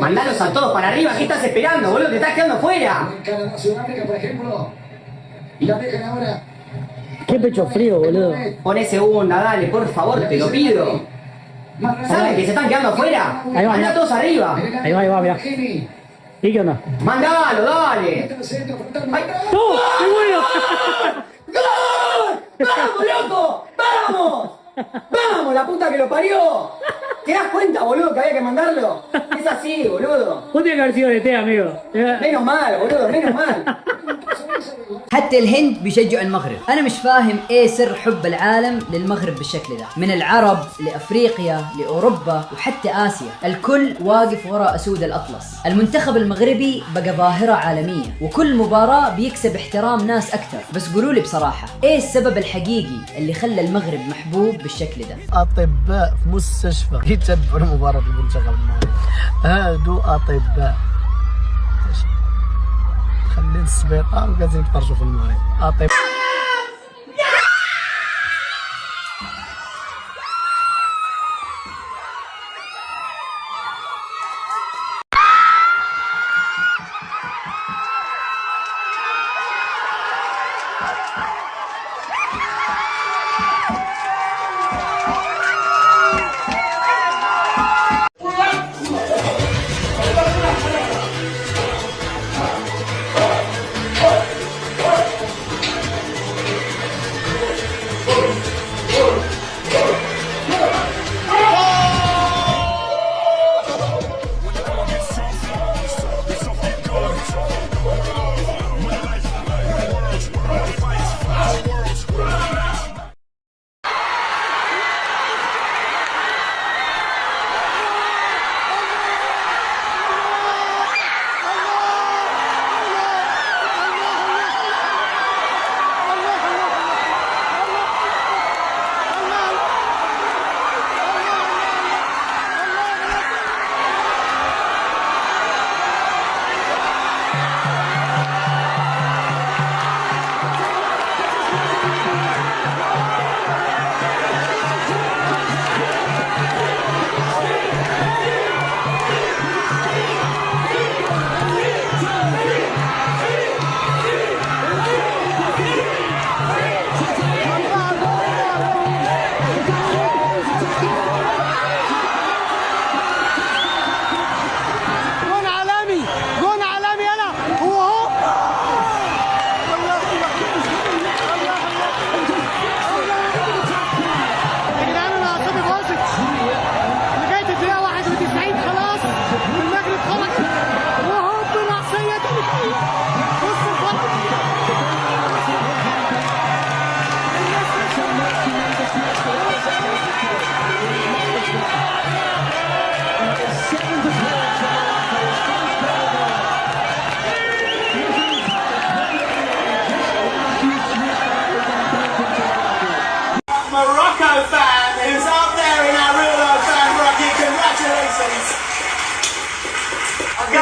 Mandalos a todos para arriba, ¿qué estás esperando, boludo? Te estás quedando fuera. Qué pecho frío, boludo. Poné segunda, dale, por favor, te lo pido. ¿Saben que se están quedando afuera? Ahí va, Manda ya. todos arriba. Ahí va, mirá. ¿Y qué onda? Mandalo, dale. Ay. ¡No! ¡Qué bueno! ¡Gol! ¡Vamos, loco! ¡Vamos! ¡Vamos, la puta que lo parió! ¿Te das cuenta, boludo, que había que mandarlo? Es así, boludo. Vos tenés que haber sido de té, amigo. Menos mal, boludo, menos mal. حتى الهند بيشجعوا المغرب. انا مش فاهم ايه سر حب العالم للمغرب بالشكل ده، من العرب لافريقيا لاوروبا وحتى اسيا، الكل واقف وراء اسود الاطلس. المنتخب المغربي بقى ظاهرة عالمية، وكل مباراة بيكسب احترام ناس اكثر. بس قولوا لي بصراحة، ايه السبب الحقيقي اللي خلى المغرب محبوب بالشكل ده؟ اطباء في مستشفى يتبعوا مباراة المنتخب المغربي، هادو اطباء خلين السبيطار وقاعدين يتفرجوا في المغرب. اطباء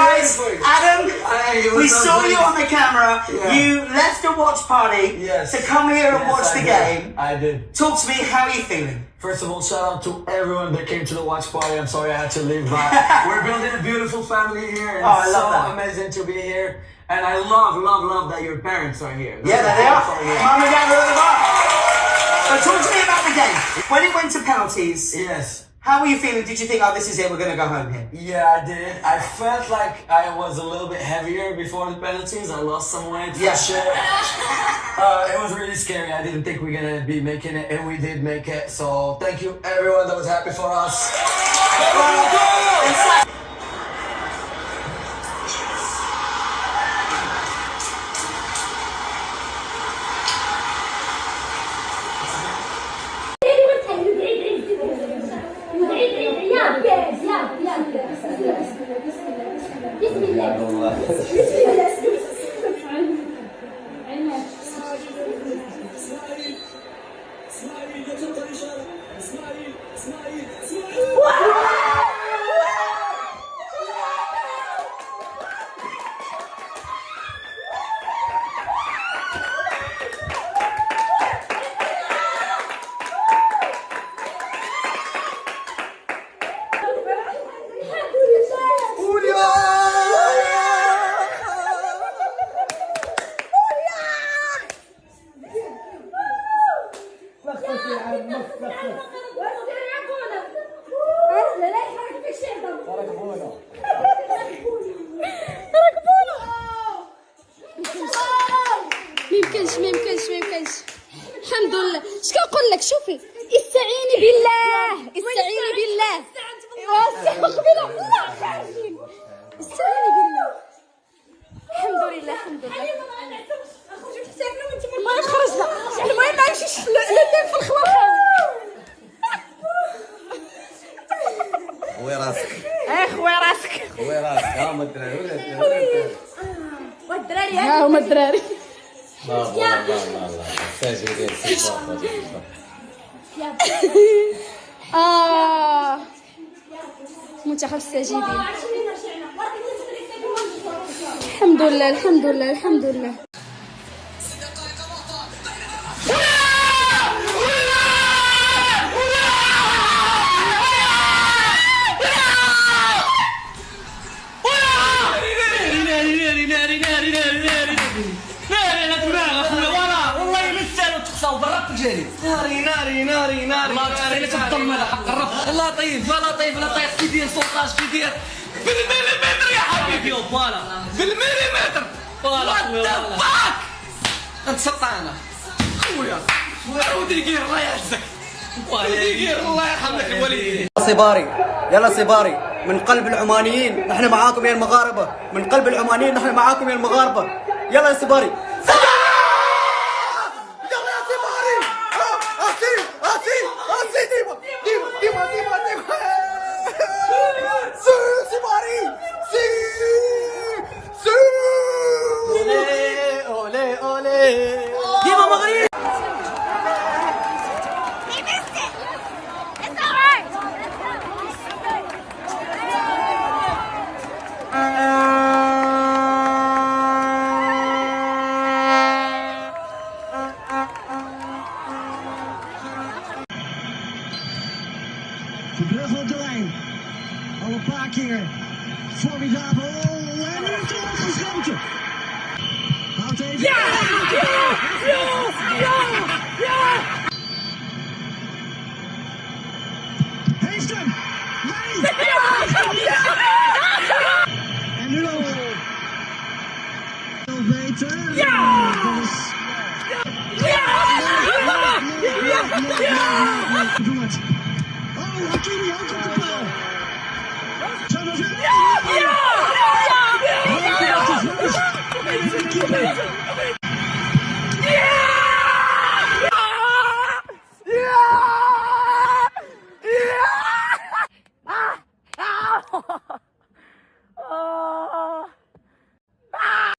Guys, Adam, we saw you on the camera. Yeah. You left a watch party to come here and watch the game. I did. Talk to me, how are you feeling? First of all, shout out to everyone that came to the watch party. I'm sorry I had to leave, but we're building a beautiful family here. And I it's love so that. amazing to be here. And I love that your parents are here. Yeah, there they are. Mum and Dad are at the bar. So talk to me about the game. When it went to penalties, Yes. how were you feeling? Did you think, oh, this is it, we're going to go home here? Yeah, I did. I felt like I was a little bit heavier before the penalties. I lost some weight for sure. It was really scary. I didn't think we were going to be making it, and we did make it. So thank you everyone that was happy for us. ميمكنش الحمد لله. اش كنقول لك؟ شوفي استعيني بالله استعيني بالله قبيله الله خارجين. استعيني بالله. الحمد لله الحمد لله. ما يخرج لا المهم ما يمشيش للدم في الخوا. خوي راسك خوي راسك خوي راسك ها هما الدراري والدراري ها هما الدراري. لا ساجدين منتخب الساجدين. الحمد لله الحمد لله الحمد لله. ناري تضم هذا حق الرب. لطيف لطيف كي يدير سوطاج كي يدير بالمليمتر يا حبيبي. فوالا بالمليمتر. فوالا فاك انت سطانه خويا. ودي يقير الله يعزك. ودي الله يرحم لك الوالدين. صباري يلا صباري من قلب العمانيين نحن معاكم يا المغاربة. من قلب العمانيين نحن معاكم يا المغاربة. يلا يا صباري. Brug op de lijn. Al een paar keer. Formidabel. En nu heeft hij geschoten. Houdt even. Ja! Heeft hem! Nee! En nu al. Veel beter. Ja! Doe het. Oh, Hakimi ook op de paal.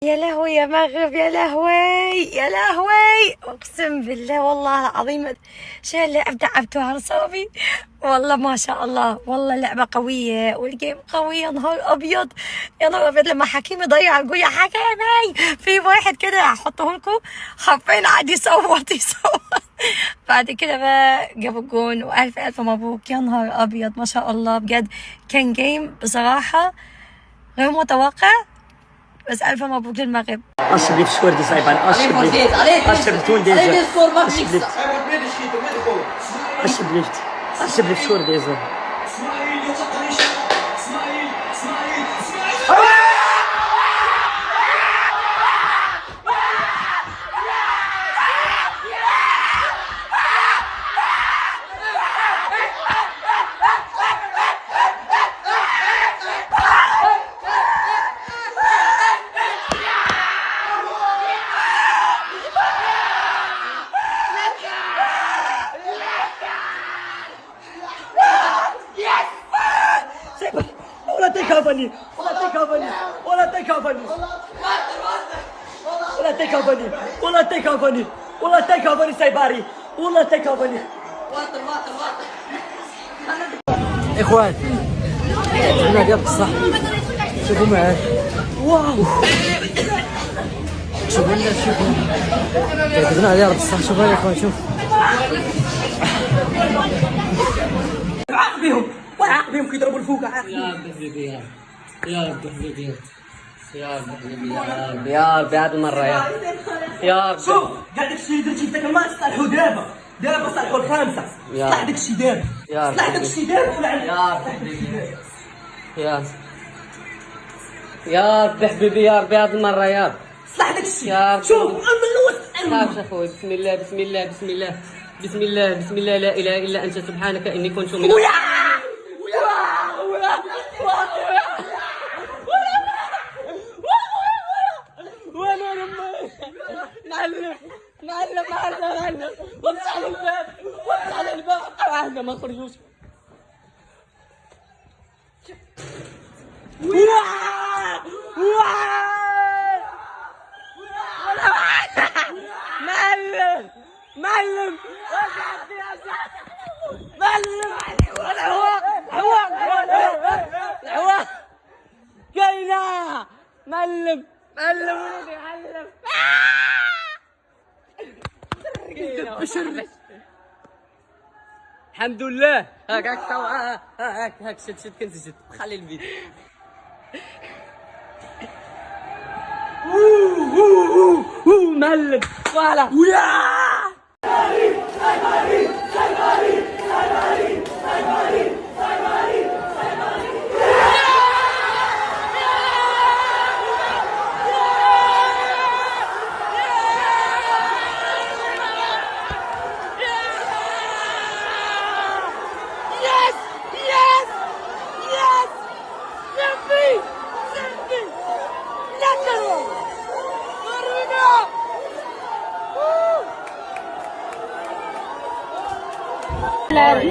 يا لهوي يا مغرب يا لهوي يا لهوي اقسم بالله والله العظيم شو اللعب تعبتوا على صوبي والله ما شاء الله والله لعبة قوية والجيم قوي. يا نهار ابيض يا نهار ابيض لما حكيمي ضيع الجول يا حكيمي في واحد كده هحطه لكم حرفيا قاعد يصوت بعد كده بقى جابوا الجون والف الف مبروك. يا نهار ابيض ما شاء الله بجد كان جيم بصراحة غير متوقع بس الف مبروك للمغرب. اشرب في شوردي سايبان اشرب تون ديزا اشرب في شور ديزا. والله تكفني سايباري والله تكفني. اخوان هنا ديال بصح شوفوا معايا. واو شوفوا لنا شوفوا كيعجبنا عليها بصح. شوفوا يا اخوان شوف عاق بهم كيضربوا الفوق. عاق يا ربي يا ربي حبيبي يا ربي هذه المره يا ربي. شوف قاعد تشتري درتي في ذاك الماتش تاع الحدابه دابا صلحوا الخامسة. صلح داك الشي دابا. صلح داك الشي دابا ولا يا ربي حبيبي يا ربي هاد المرة يا ربي صلح داك الشي. يا ربي. شوف من خافش اخوي. بسم الله بسم الله بسم الله بسم الله بسم الله لا اله الا انت سبحانك اني كنت من معلم معلم معلم وفتح لي الباب وفتح لي الباب عهنا ما خرجوش معلم معلم العوا كاينه معلم معلم ولدي معلم الحمد لله. هاك هاك شد كنت شد خلي الفيديو. معلم فوالا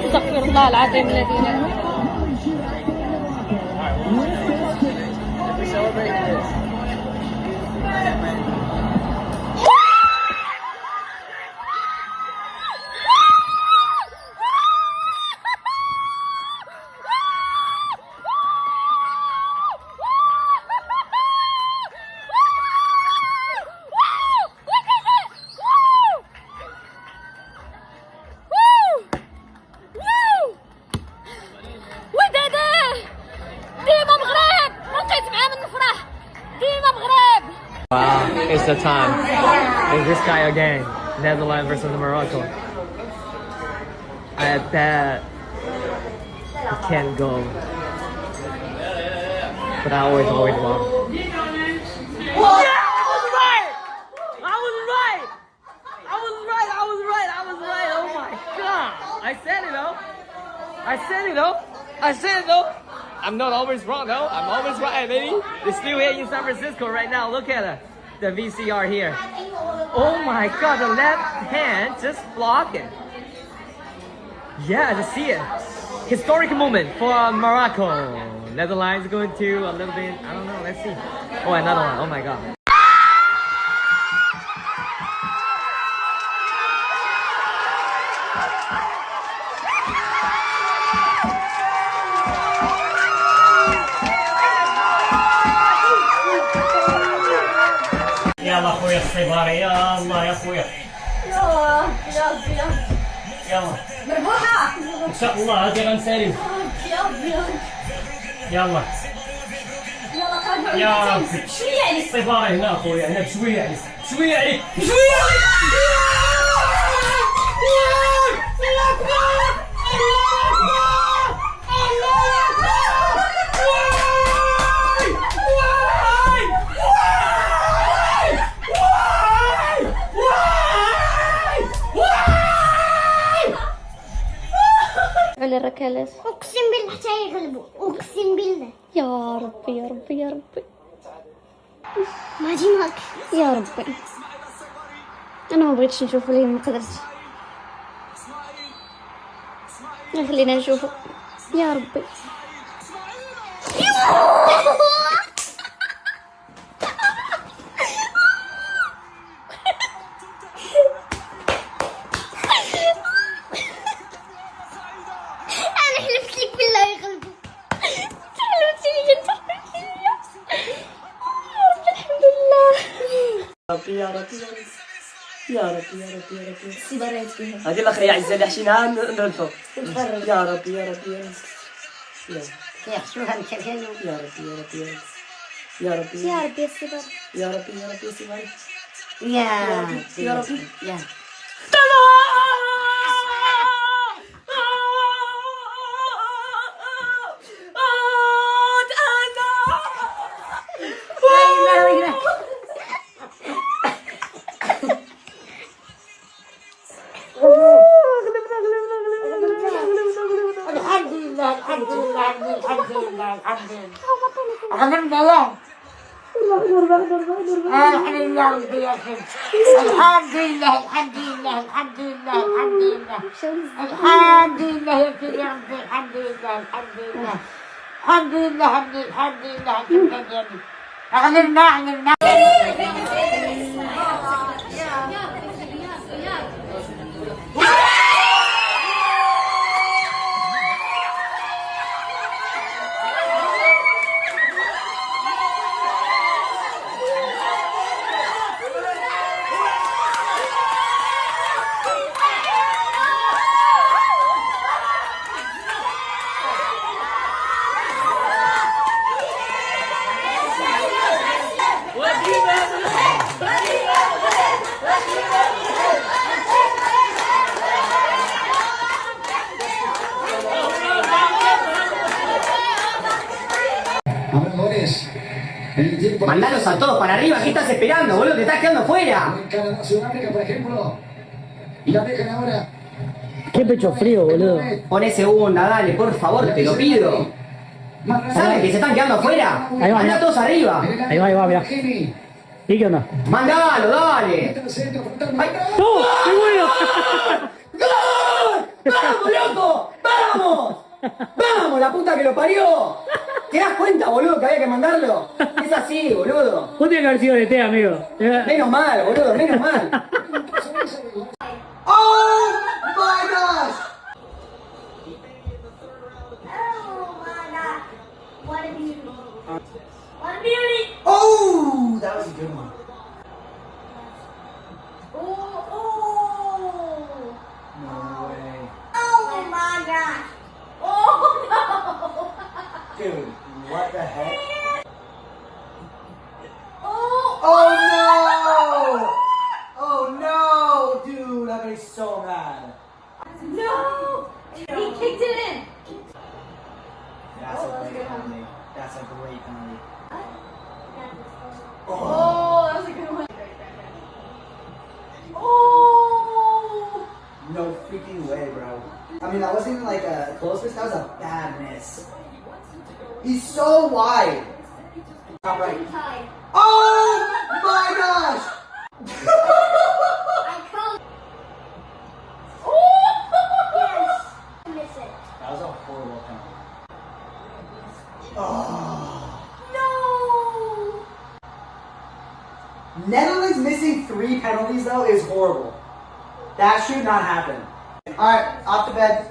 استغفر الله العظيم الذي لا It's the time. It's this guy again. Netherlands versus Morocco. I bet he can't go. But I always won. Yeah! I was right! I was right! I was right! I was right! I was right! Oh my god! I said it though! I said it though! I said it though! I'm not always wrong though. I'm always right, baby. They're still here in San Francisco right now. Look at it. The VCR here. Oh my god, the left hand just blocking. Yeah, I see it. Historic moment for Morocco. Netherlands going to a little bit, I don't know, let's see. Oh, another one. Oh my god. يلا اخويا الصباري يلا يا اخويا يلا مربوحة ان شاء الله هادي غنساليو يلا يا ربي شوية عليك الصباري هنا اخويا هنا بشويه عليك شويه عليك بشويه عليك على الركلات اقسم بالله حتى يغلبوا اقسم بالله يا ربي يا ربي يا ربي ما جيماك يا ربي انا ما بغيتش نشوف ليه ما قدرتش خلينا نشوفه يا ربي انا حلفت لك بالله يغلبوا حلوتي لي انت يا ربي الحمد لله يا ربي يا ربي يا ربي يا ربي الصبارات فيها هذه الاخرى يا عزة اللي حشيناها نرفعوا يا ربي يا ربي يا ربي يحشوها مشاكل يا ربي يا ربي يا ربي يا ربي الصبر يا ربي يا ربي يا صباري يا يا ربي يا طلع الحمد لله الحمد لله الحمد لله الحمد لله الحمد لله الحمد لله الحمد لله الحمد لله يا سيدي يا ربي الحمد لله الحمد لله الحمد لله الحمد لله أغلبنا أغلبنا Mandalos a todos para arriba, ¿qué estás esperando, boludo? Te estás quedando fuera. Sudáfrica, por ejemplo, la dejan ahora. Qué pecho frío, boludo. Poné segunda, dale, por favor, te lo pido. ¿Sabes que se están quedando afuera? Ahí va, Mandá todos arriba. Ahí va, mirá. ¿Y qué onda? Mandalo, dale. ¡Ay! ¡No! ¡Qué bueno! ¡Gol! ¡Vamos, loco! ¡Vamos! ¡Vamos, la puta que lo parió! ¿Te das cuenta, boludo, que había que mandarlo? Es así, boludo. Vos tenés que haber sido de té, amigo. Menos mal, boludo, menos mal. Oh my gosh! What a beauty. What a beauty. Oh, that was a good one. Oh. No way. Oh my gosh. Oh no. Dude, what the heck? Oh. Oh no! Oh no, dude, I'm gonna be so mad. No. He kicked it in. That's a great penalty. That's a great penalty. Oh, that was a good one. Oh. No freaking way, bro. I mean, that wasn't even like a close miss. That was a bad miss. He's so wide. Top right. Tied. Oh my gosh! I called. Oh. Yes. Miss it. That was a horrible penalty. Oh. No. Netherlands missing 3 penalties though is horrible. That should not happen. Alright, off to bed.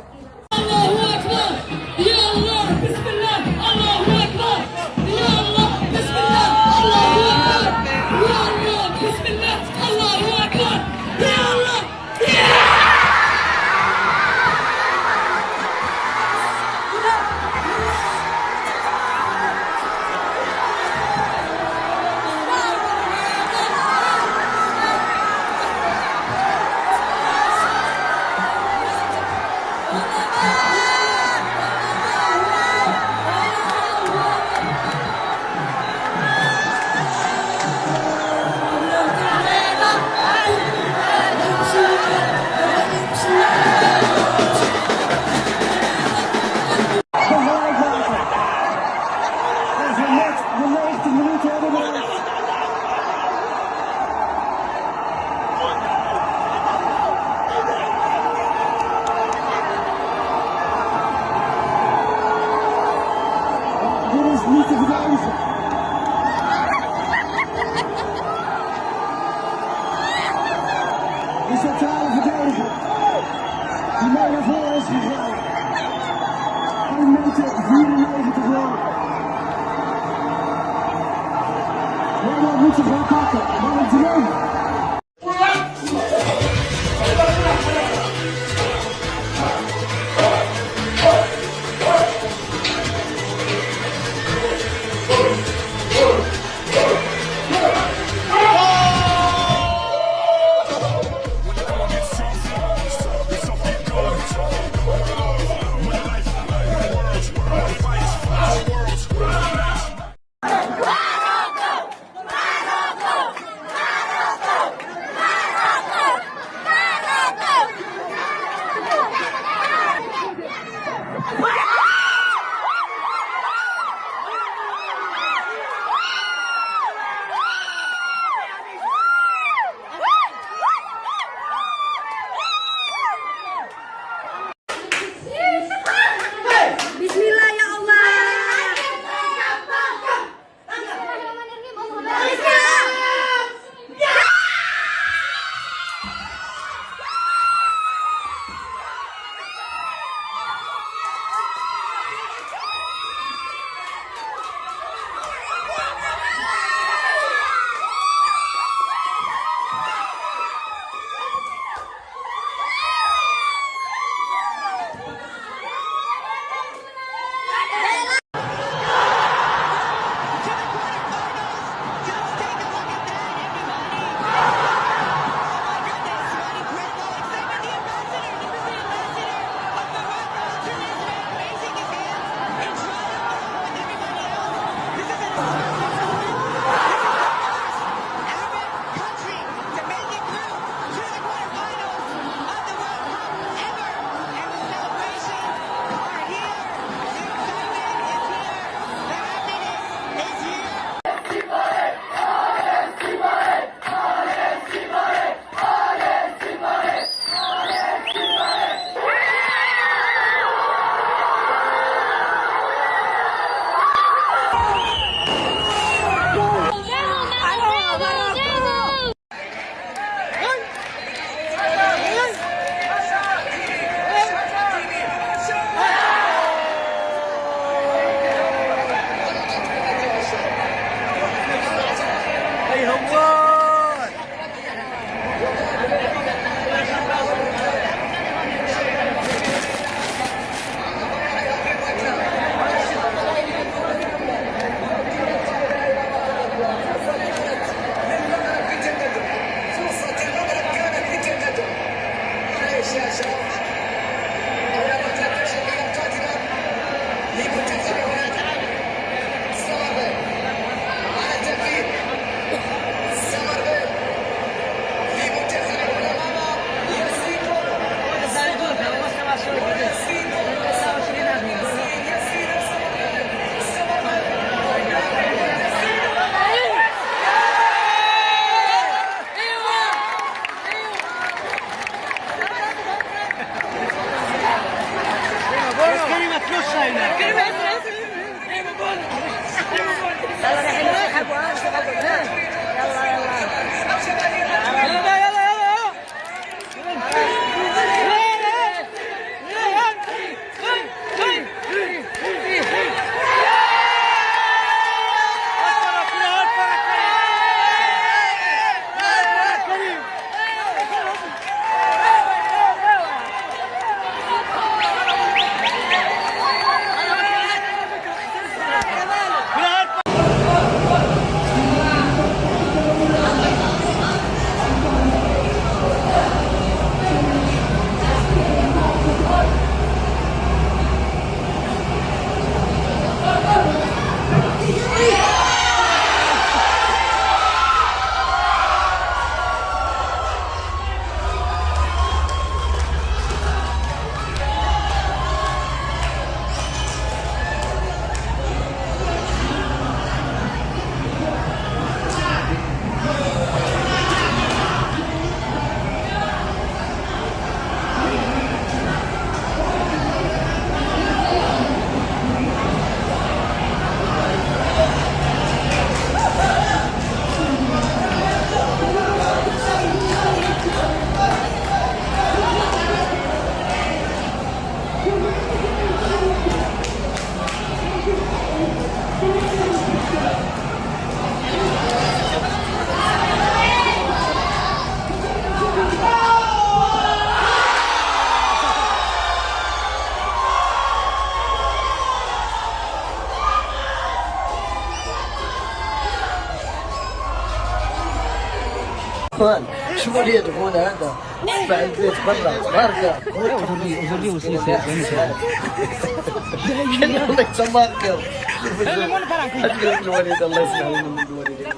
De centrale verdediger. Die mee naar voren is gegaan. 1 meter 94 lang. Nederland moet zich gaan pakken. Maar een droom. اخوان شوفوا لي اخونا هذا بعد البيت برا ماركه الله يتماركر الوليد الله يسمع لنا من الوليد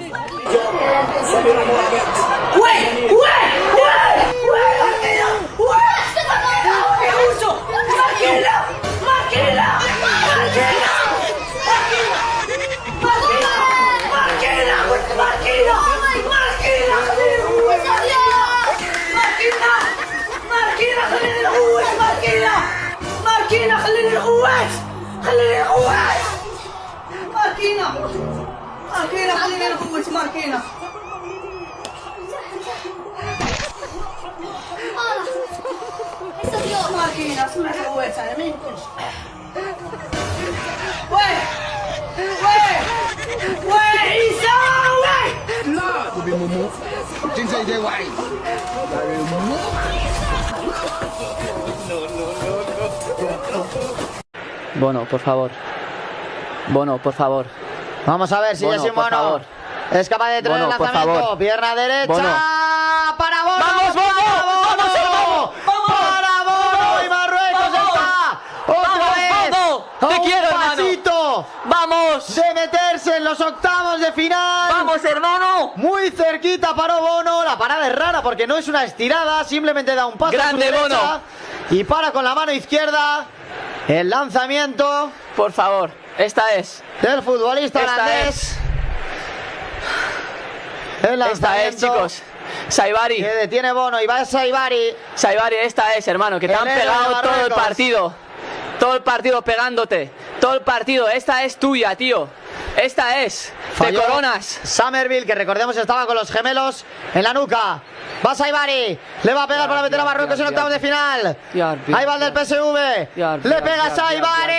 ماركينا خليني القوات خليني القوات ماركينا خليني القوات ماركينا ماركينا سمعت القوات انا ما يمكنش وين عيسى وين Bono, por favor. Bono, por favor. Vamos a ver si Bono, es por favor. Es capaz de traer Bono, el por lanzamiento. favor. Pierna derecha. Bono. Para Bono. ¡Vamos, Bono! ¡Vamos, hermano! ¡Vamos! Para Bono y Marruecos está. Otra vez. Bono! ¡Te quiero, hermano! Pasito ¡Vamos! de meterse en los octavos de final. ¡Vamos, hermano! Muy cerquita paró Bono. La parada es rara porque no es una estirada. Simplemente da un paso Grande, a su derecha Bono. y para con la mano izquierda. El lanzamiento Por favor, esta es. del futbolista Esta holandés. El Esta es, lanzamiento chicos. Saibari. que detiene Bono y va a Saibari. Saibari, esta es, hermano, que te El han héroe de pegado todo el Marruecos. partido. Todo el partido pegándote. Todo el partido. Esta es tuya, tío. Esta es. Falló Te coronas. Somerville, que recordemos estaba con los gemelos en la nuca. Va Saibari, le va a pegar para meter a Marruecos en octavos de final. Ahí va el del PSV. Le pega Saibari.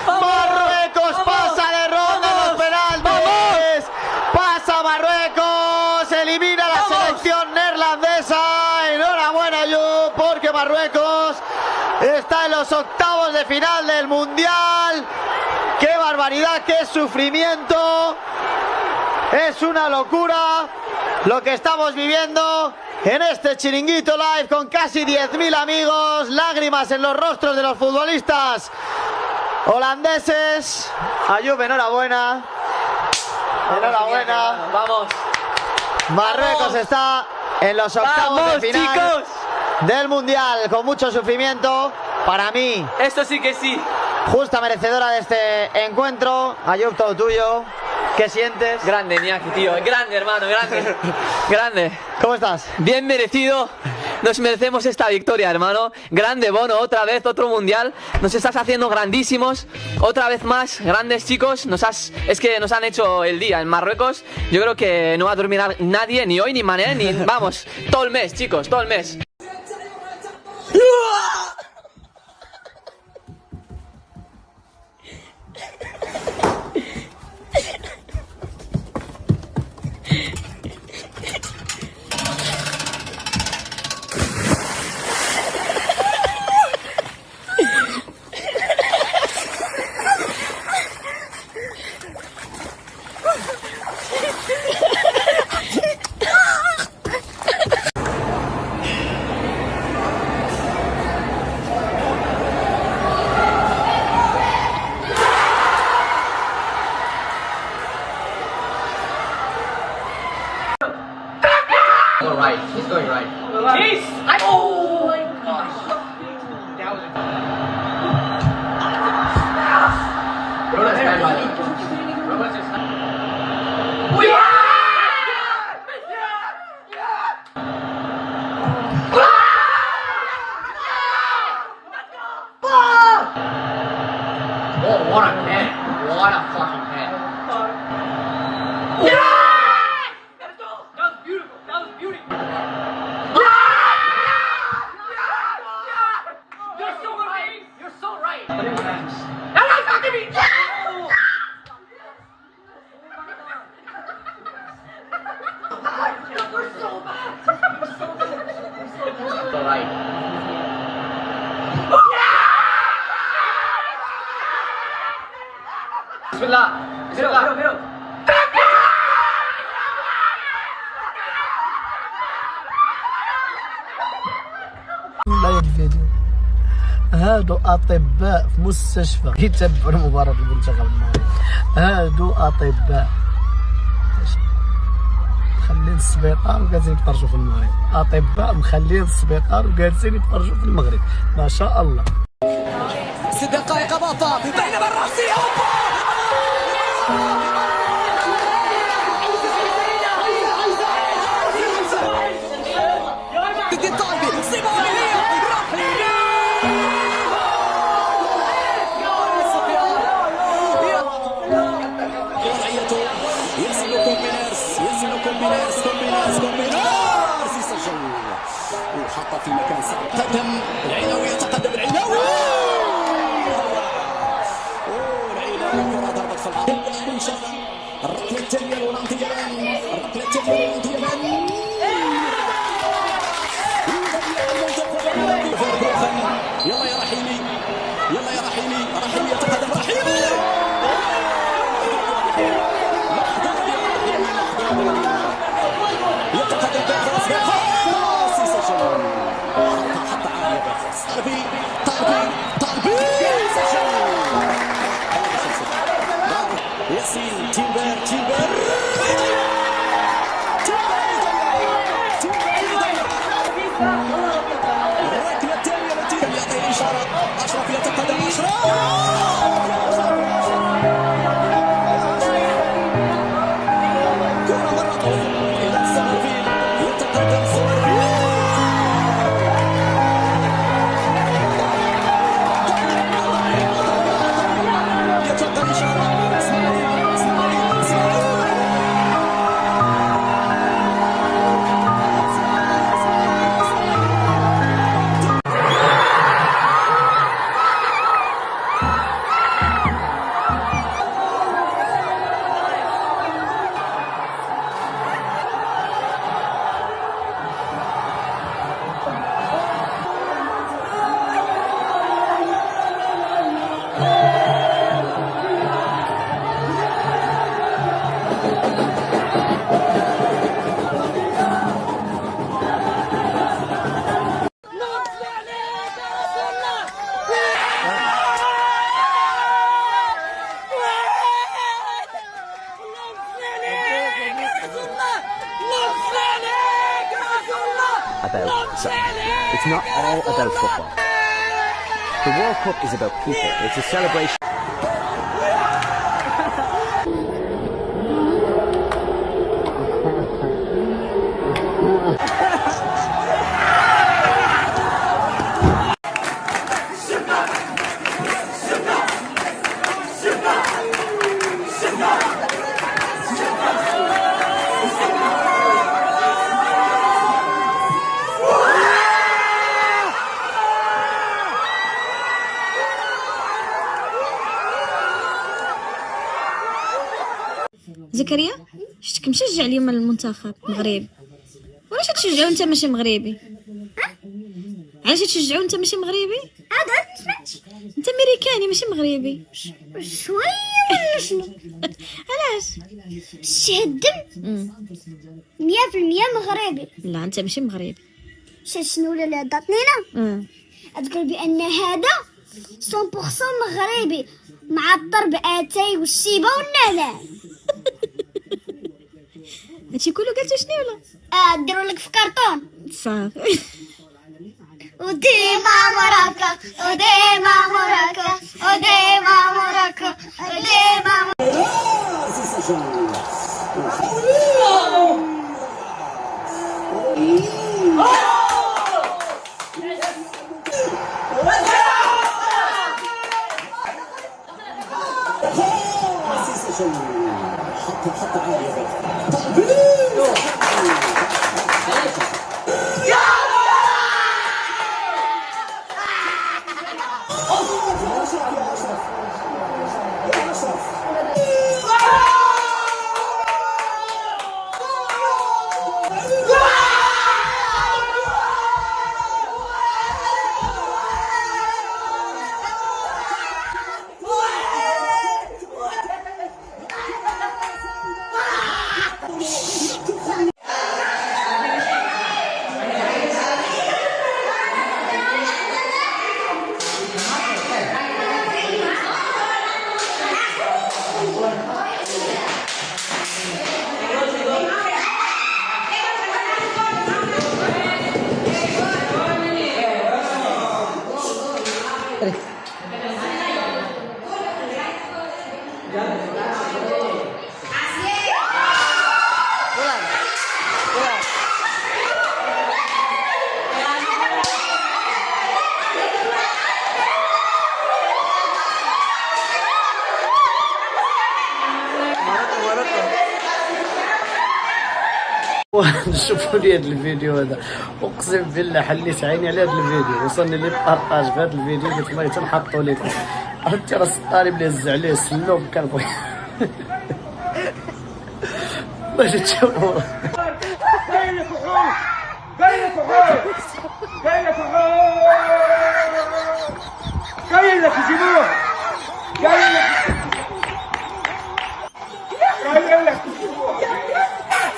¡Gol, Marruecos pasa de ronda en los penaltis. Pasa Marruecos, elimina a la selección neerlandesa. Enhorabuena, Ayub, porque Marruecos está en los octavos de final del Mundial. ¡Qué barbaridad, qué sufrimiento! Es una locura lo que estamos viviendo en este Chiringuito Live con casi 10.000 amigos, lágrimas en los rostros de los futbolistas holandeses. Ayub, enhorabuena. Enhorabuena. Vamos. Marruecos Vamos. está en los octavos Vamos, de final chicos. del Mundial con mucho sufrimiento. Para mí, Esto sí que sí. justa merecedora de este encuentro. Ayub, todo tuyo. ¿Qué sientes? Grande, Iñaki, tío. Grande, hermano, grande. Grande. ¿Cómo estás? Bien merecido. Nos merecemos esta victoria, hermano. Grande, Bono, otra vez, otro mundial. Nos estás haciendo grandísimos. Otra vez más, grandes chicos. Es que nos han hecho el día en Marruecos. Yo creo que no va a dormir nadie, ni hoy, ni mañana, ni... Vamos, todo el mes, chicos, todo el mes. الله بسم الله لا الفيديو هادو اطباء في مستشفى يتبعوا مباراة المنتخب المغربي. هادو اطباء مخلين السبيطار وجالسين يتفرجوا في المغرب. اطباء مخلين السبيطار وجالسين يتفرجوا في المغرب. ما شاء الله. 6 دقائق اضافه بينما الراسيه وحط في مكان صعب. قدم العيناوي يتقدم العيناوي. العيناوي كرة ضربت في العرض. الركلة الثانية الهولندية. الركلة الثانية الهولندية. يلا يا رحيمي. يلا يا رحيمي. رحيمي يتقدم رحيمي. يتقدم بأخرس حتى عالية بأخرس. طالبي ياسين تيمبر الركلة الثانية التي يعطي إشارة. أشرف يتقدم أشرف. كرة مرة طويلة إلى السمرفيل. يتقدم سمرفيل. يتقدم إشارة. إسماعيل. It's not all about football. The World Cup is about people. It's a celebration. زكريا شفتك مشجع اليوم المنتخب المغرب. وعلاش تشجعوا انت ماشي مغربي؟ علاش تشجعوا انت ماشي مغربي؟ عاد سمعت انت امريكاني ماشي مغربي. شويه ولا شنو؟ علاش؟ شتي الدم 100% مغربي. لا انت ماشي مغربي. شنو ولا عطاتنينا؟ تقول بان هذا 100% مغربي معطر باتاي والشيبه والنعناع. هادشي كله قلتو شنو ولا؟ ديروا لك في كرتون صافي. وديما مراكا وديما مراكا وديما مراكا وديما حتى عالية. شوفوا لي هذا الفيديو هذا، اقسم بالله حليت عيني على هذا الفيديو، وصلني لي بارطاج في هذا الفيديو قلت ما تنحطوا لكم. عرفتي راه الطالب اللي هز عليه السلوم كنبغي. باش تشوفوا جاي لك وحوش، جاي لك وحوش، جاي لك وحوش، جاي لك يجيبوه، جاي لك، جاي لك يجيبوه، جاي لك،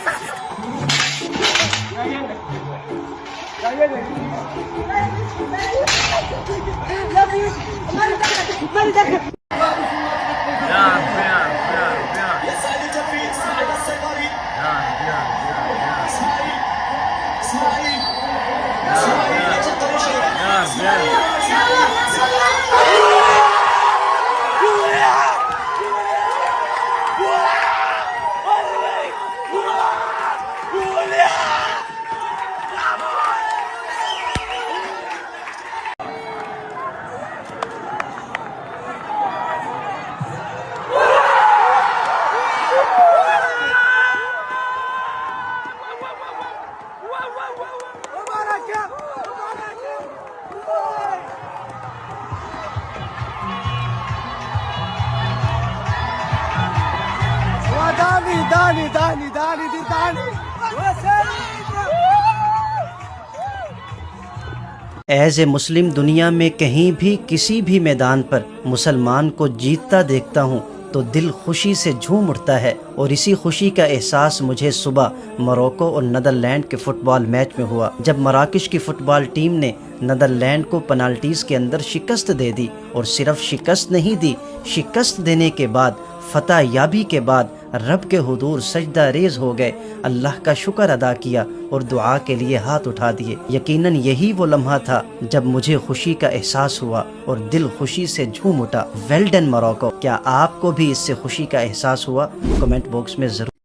as a मुस्लिम दुनिया में कहीं भी किसी भी मैदान पर मुसलमान को जीतता देखता हूँ तो दिल खुशी से झूम उठता है। और इसी खुशी का एहसास मुझे सुबह मोरक्को और नीदरलैंड के फुटबॉल मैच में हुआ, जब मराकश की फुटबॉल टीम ने नीदरलैंड को पेनाल्टीज के अंदर शिकस्त दे दी। और सिर्फ शिकस्त नहीं दी, शिकस्त देने के बाद, फतह याबी के बाद रब के हुजूर सजदा रेज हो गए, अल्लाह का शुक्र अदा किया और दुआ के लिए हाथ उठा दिए। यकीनन यही वो लम्हा था जब मुझे खुशी का एहसास हुआ और दिल खुशी से झूम उठा। Well done Morocco. क्या आपको भी इससे खुशी का एहसास हुआ? कमेंट बॉक्स में जरूर